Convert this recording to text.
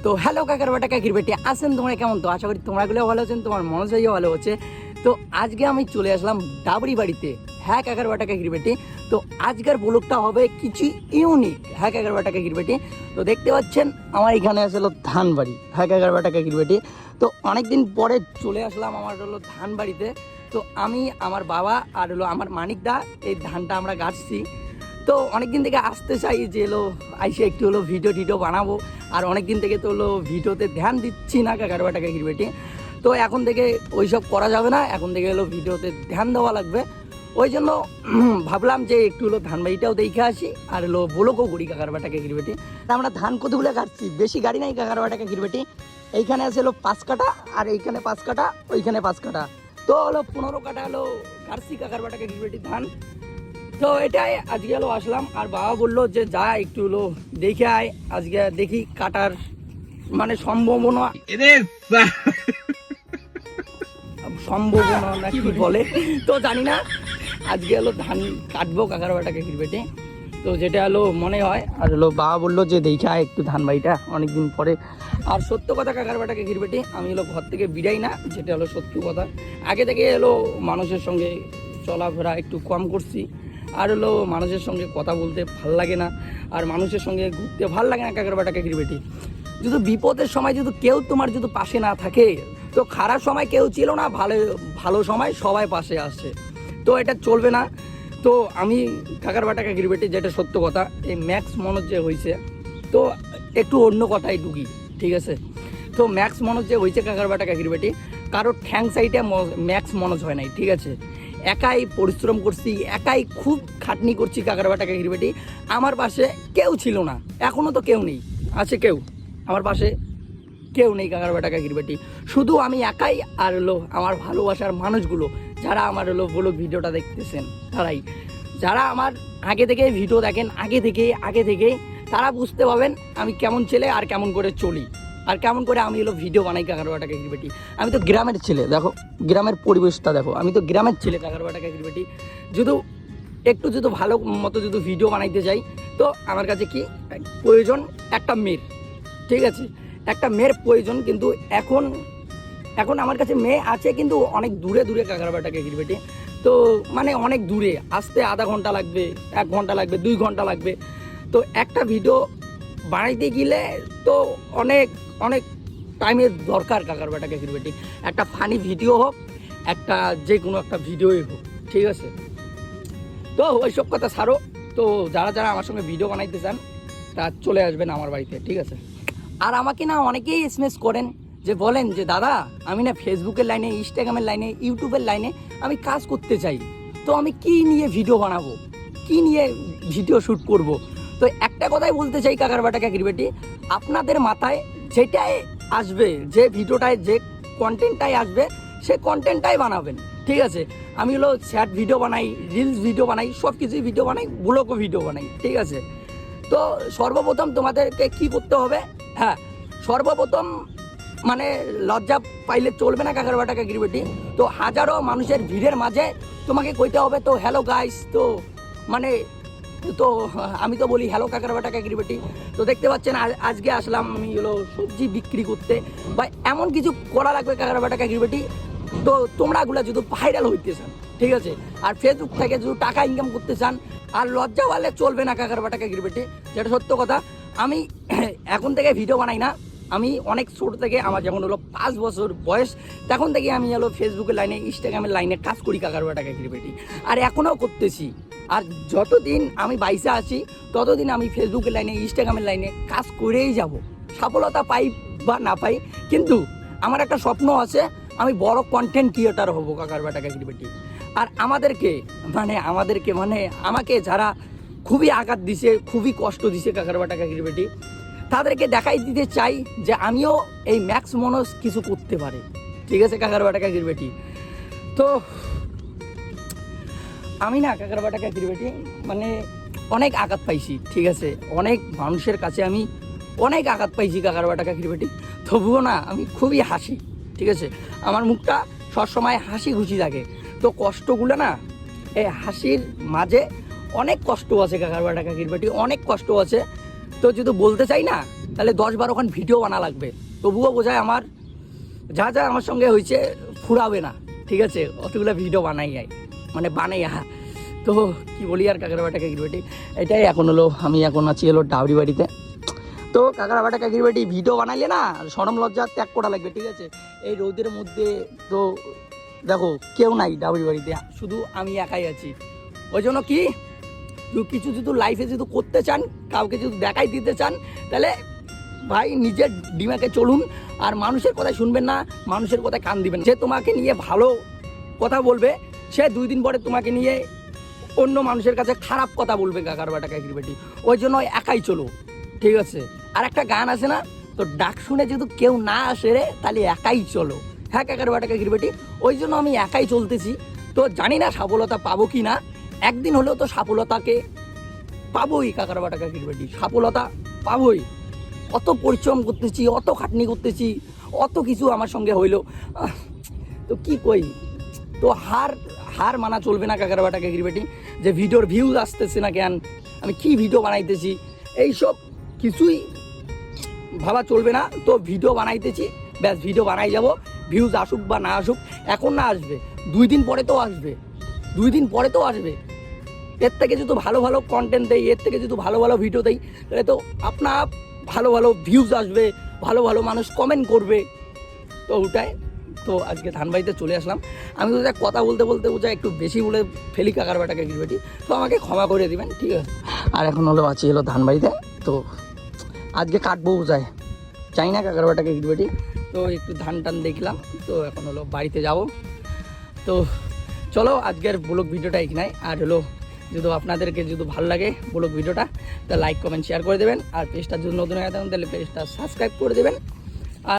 তো হ্যালো কাকার বাটা কাকির বেটি আছেন তোমরা কেমন? তো আশা করি তোমরাগুলো ভালো আছেন, তোমার মনোজও ভালো হচ্ছে। তো আজকে আমি চলে আসলাম ডাবরি বাড়িতে। হ্যাঁ কাকার বাটা কাকির বেটি, তো আজকের ব্লগটা হবে কিছু ইউনিক। হ্যাঁ কাকার বাটা কাকির বেটি, তো দেখতে পাচ্ছেন আমার এখানে আসলো ধান বাড়ি। হ্যাঁ কাকার বাটা কাকির বেটি, তো অনেকদিন পরে চলে আসলাম আমার হলো ধান বাড়িতে। তো আমি, আমার বাবা আর হলো আমার মানিকদা এই ধানটা আমরা গাছছি। তো অনেকদিন থেকে আসতে চাই যে হলো আইসে একটু হলো ভিডিও বানাবো। আর অনেকদিন থেকে তো হলো ভিডিওতে ধ্যান দিচ্ছি না কাকার বাটা কাকির বেটি। তো এখন থেকে ওইসব করা যাবে না, এখন থেকে হলো ভিডিওতে ধ্যান দেওয়া লাগবে। ওই জন্য ভাবলাম যে একটু হলো ধান বাড়িটাও দেখে আসি আর হলো ব্লগও করি কাকার বাটা কাকির বেটি। আমরা ধান কতগুলো কাটছি, বেশি গাড়ি নাই কাকার বাটা কাকির বেটি। এইখানে আছে হলো 5 কাটা, আর এইখানে 5 কাটা, ওইখানে 5 কাটা, তো হলো 15 কাটা হলো কাটছি কাকার বাটা কাকির বেটি ধান। তো এটাই আজকে হলো আসলাম, আর বাবা বললো যে যা একটু হলো দেখে আয়, আজকে দেখি কাটার মানে সম্ভাবনা নাকি বলে তো জানি না। আজকে হলো ধান কাটবো কাকার বাটা কাকির বেটে, তো যেটা হলো মনে হয়। আর হলো বাবা বললো যে দেখে আয় একটু ধান বাড়িটা অনেকদিন পরে। আর সত্য কথা কাকার বাটা কাকির বেটে, আমি হলো ঘর থেকে বিদাই না, যেটা হলো সত্য কথা। আগে থেকে হলো মানুষের সঙ্গে চলাফেরা একটু কম করছি, আর হলো মানুষের সঙ্গে কথা বলতে ভাল লাগে না, আর মানুষের সঙ্গে ঘুরতে ভাল লাগে না কাকার বাটা কাকির বেটি। যদি বিপদের সময় যদি কেউ তোমার যদি পাশে না থাকে, তো খারাপ সময় কেউ ছিল না, ভালো সময় সবাই পাশে আসছে, তো এটা চলবে না। তো আমি কাকার বাটা কাকির বেটি, যেটা সত্য কথা, এই ম্যাক্স মনোজ যে হয়েছে, তো একটু অন্য কথাই ঢুকি, ঠিক আছে? তো ম্যাক্স মনোজ যে হয়েছে কাকার বাটা কাকির বেটি, কারোর ঠ্যাং সাইডে ম্যাক্স মনোজ হয় নাই, ঠিক আছে? একাই পরিশ্রম করছি, একাই খুব খাটনি করছি কাকার বাটা কাকির বেটি। আমার পাশে কেউ ছিল না, এখনও তো কেউ নেই। আছে কেউ আমার পাশে? কেউ নেই কাকার বাটা কাকির বেটি, শুধু আমি একাই। আর হলো আমার ভালোবাসার মানুষগুলো যারা আমার হলো ব্লগ ভিডিওটা দেখতেছেন, তারাই, যারা আমার আগে থেকে ভিডিও দেখেন, আগে থেকে তারা বুঝতে পারবেন আমি কেমন ছেলে, আর কেমন করে চলি, আর কেমন করে আমি হলো ভিডিও বানাই কাকার বাটা কাকির বেটি। আমি তো গ্রামের ছেলে, দেখো গ্রামের পরিবেশটা দেখো, আমি তো গ্রামের ছেলে কাকার বাটা কাকির বেটি। যদি একটু যদি ভালো মতো যদি ভিডিও বানাইতে যাই, তো আমার কাছে কি প্রয়োজন? একটা মেয়ের, ঠিক আছে? একটা মেয়ের প্রয়োজন, কিন্তু এখন আমার কাছে মেয়ে আছে, কিন্তু অনেক দূরে কাকার বাটা কাকির বেটি। তো মানে অনেক দূরে, আসতে আধা ঘন্টা লাগবে, 1 ঘন্টা লাগবে, 2 ঘন্টা লাগবে। তো একটা ভিডিও বানাইতে গেলে তো অনেক অনেক টাইমের দরকার কাকার বাটা কাকির বেটি। একটা ফানি ভিডিও হোক, একটা যে কোনো একটা ভিডিওই হোক, ঠিক আছে? তো ওইসব কথা ছাড়ো। তো যারা আমার সঙ্গে ভিডিও বানাইতে চান, তা চলে আসবেন আমার বাড়িতে, ঠিক আছে? আর আমাকে না অনেকেই এসএমএস করেন, যে বলেন যে দাদা আমি না ফেসবুকের লাইনে, ইনস্টাগ্রামের লাইনে, ইউটিউবের লাইনে আমি কাজ করতে চাই, তো আমি কি নিয়ে ভিডিও বানাবো, কি নিয়ে ভিডিও শ্যুট করব? তো একটা কথাই বলতে চাই কাকার বাটা কাকির বেটি, আপনাদের মাথায় যেটাই আসবে, যে ভিডিওটায় যে কন্টেন্টটাই আসবে, সে কন্টেন্টটাই বানাবেন, ঠিক আছে? আমি হলো শর্ট ভিডিও বানাই, রিলস ভিডিও বানাই, সব কিছুই ভিডিও বানাই, ব্লগও ভিডিও বানাই, ঠিক আছে? তো সর্বপ্রথম তোমাদেরকে কি করতে হবে? হ্যাঁ, সর্বপ্রথম মানে লজ্জা পাইলে চলবে না কাকার বাটা কাকির বেটি। তো হাজারো মানুষের ভিড়ের মাঝে তোমাকে কইতে হবে তো হ্যালো গাইস। তো মানে তো আমি তো বলি হ্যালো কাকার বাটা কাকির বেটি। তো দেখতে পাচ্ছেন আজকে আসলাম আমি হলো সবজি বিক্রি করতে, বা এমন কিছু করা লাগবে কাকার বাটা কাকির বেটি। তো তোমরা এগুলা যদি ভাইরাল হইতে চান, ঠিক আছে, আর ফেসবুক থেকে যদি টাকা ইনকাম করতে চান, আর লজ্জা পালে চলবে না কাকার বাটা কাকির বেটি, যেটা সত্য কথা। আমি এখন থেকে ভিডিও বানাই না, আমি অনেক ছোট থেকে, আমার যখন হলো 5 বছর বয়স, তখন থেকে আমি হলো ফেসবুকের লাইনে, ইনস্টাগ্রামের লাইনে কাজ করি কাকার বাটা কাকির বেটি, আর এখনও করতেছি। আর যতদিন আমি বাইসে আছি, ততদিন আমি ফেসবুকের লাইনে, ইনস্টাগ্রামের লাইনে কাজ করেই যাব, সফলতা পাই বা না পাই। কিন্তু আমার একটা স্বপ্ন আছে, আমি বড় কন্টেন্ট ক্রিয়েটার হব কাকার বাটা কাকির বেটি। আর আমাদেরকে মানে আমাকে যারা খুবই আঘাত দিছে, খুবই কষ্ট দিছে কাকার বাটা কাকির বেটি, তাদেরকে দেখাই দিতে চাই যে আমিও এই ম্যাক্স মনোজ কিছু করতে পারে, ঠিক আছে কাকার বাটা কাকির বেটি। তো আমি না কাকার বাটা কাকির বেটি মানে অনেক আঘাত পাইছি, ঠিক আছে? অনেক মানুষের কাছে আমি অনেক আঘাত পাইছি কাকার বাটা কাকির বেটি, তবুও না আমি খুবই হাসি, ঠিক আছে? আমার মুখটা সবসময় হাসি খুশি থাকে। তো কষ্টগুলো না, এই হাসির মাঝে অনেক কষ্ট আছে কাকার বাটা কাকির বেটি, অনেক কষ্ট আছে। তো যদি বলতে চাই না, তাহলে 10-12খান ভিডিও বানা লাগবে, তবুও বোঝায় আমার যা যা আমার সঙ্গে হয়েছে ফুরাবে না, ঠিক আছে, অতগুলো ভিডিও বানাই বানাই তো কি বলি আর কাকার বাটা কাকির বাটি, এটাই এখন হলো আমি এখন আছি হলো ডাউরি বাড়িতে। তো কাকার বাটা কাকির বাটি ভিডিও বানাইলে না শরম লজ্জা ত্যাগ করা লাগবে, ঠিক আছে। এই রোদের মধ্যে তো দেখো কেউ নাই ডাউরি বাড়িতে, শুধু আমি একাই আছি। ওই জন্য কি কিছু যদি লাইফে যদি করতে চান, কাউকে যদি দেখাই দিতে চান, তাহলে ভাই নিজের ডিমাকে চলুন, আর মানুষের কথা শুনবেন না, মানুষের কথায় কান দিবেন। যে তোমাকে নিয়ে ভালো কথা বলবে, সে 2 দিন পরে তোমাকে নিয়ে অন্য মানুষের কাছে খারাপ কথা বলবে কাকার বাটা কাকির বাটি। ওই জন্য একাই চলো, ঠিক আছে। আর একটা গান আছে না, তো ডাক শুনে যদি কেউ না আসে রে, তাহলে একাই চলো। হ্যাঁ কাকার বাটা কাকির বাটি, ওই জন্য আমি একাই চলতেছি। তো জানি না সফলতা পাবো কি না, একদিন হলেও তো সফলতাকে পাবোই কাকার বাটা কাকির বাটি, সফলতা পাবোই। অত পরিশ্রম করতেছি, অত খাটনি করতেছি, অত কিছু আমার সঙ্গে হইলো, তো কি কই, তো হার মানা চলবে না কাকার বাটা কাকির বাটি। যে ভিডিওর ভিউজ আসতেছে না কেন, আমি কি ভিডিও বানাইতেছি, এইসব কিছুই ভাবা চলবে না। তো ভিডিও বানাইতেছি, ব্যাস ভিডিও বানাই যাব, ভিউজ আসুক বা না আসুক, এখন না আসবে, 2 দিন পরে তো আসবে, 2 দিন পরে তো আসবে। এর থেকে যদি ভালো ভালো কন্টেন্ট দেই, এর থেকে যদি ভালো ভালো ভিডিও দেই, তাহলে তো আপনার ভালো ভালো ভিউজ আসবে, ভালো ভালো মানুষ কমেন্ট করবে। তো ওটাই তো আজকে ধানবাড়িতে চলে আসলাম। আমি তো কথা বলতে বলতে বোঝা একটু বেশি বলে ফেলি কাকার বাটা কাকির বাটি, তো আমাকে ক্ষমা করে দিবেন, ঠিক আছে। আর এখন হলো আছি হলো ধানবাড়িতে, তো আজকে কাটবো বোঝায়, চাই না কাকার বাটা কাকির বাটি। তো একটু ধান টান দেখলাম, তো এখন হলো বাড়িতে যাব। তো চলো আজকের ব্লগ ভিডিওটা এখানে। আর হলো যদি আপনাদেরকে যদি ভালো লাগে ব্লগ ভিডিওটা, তা লাইক কমেন্ট শেয়ার করে দেবেন। আর পেজটা যদি নতুন হয়ে থাকেন তাহলে পেজটা সাবস্ক্রাইব করে দেবেন।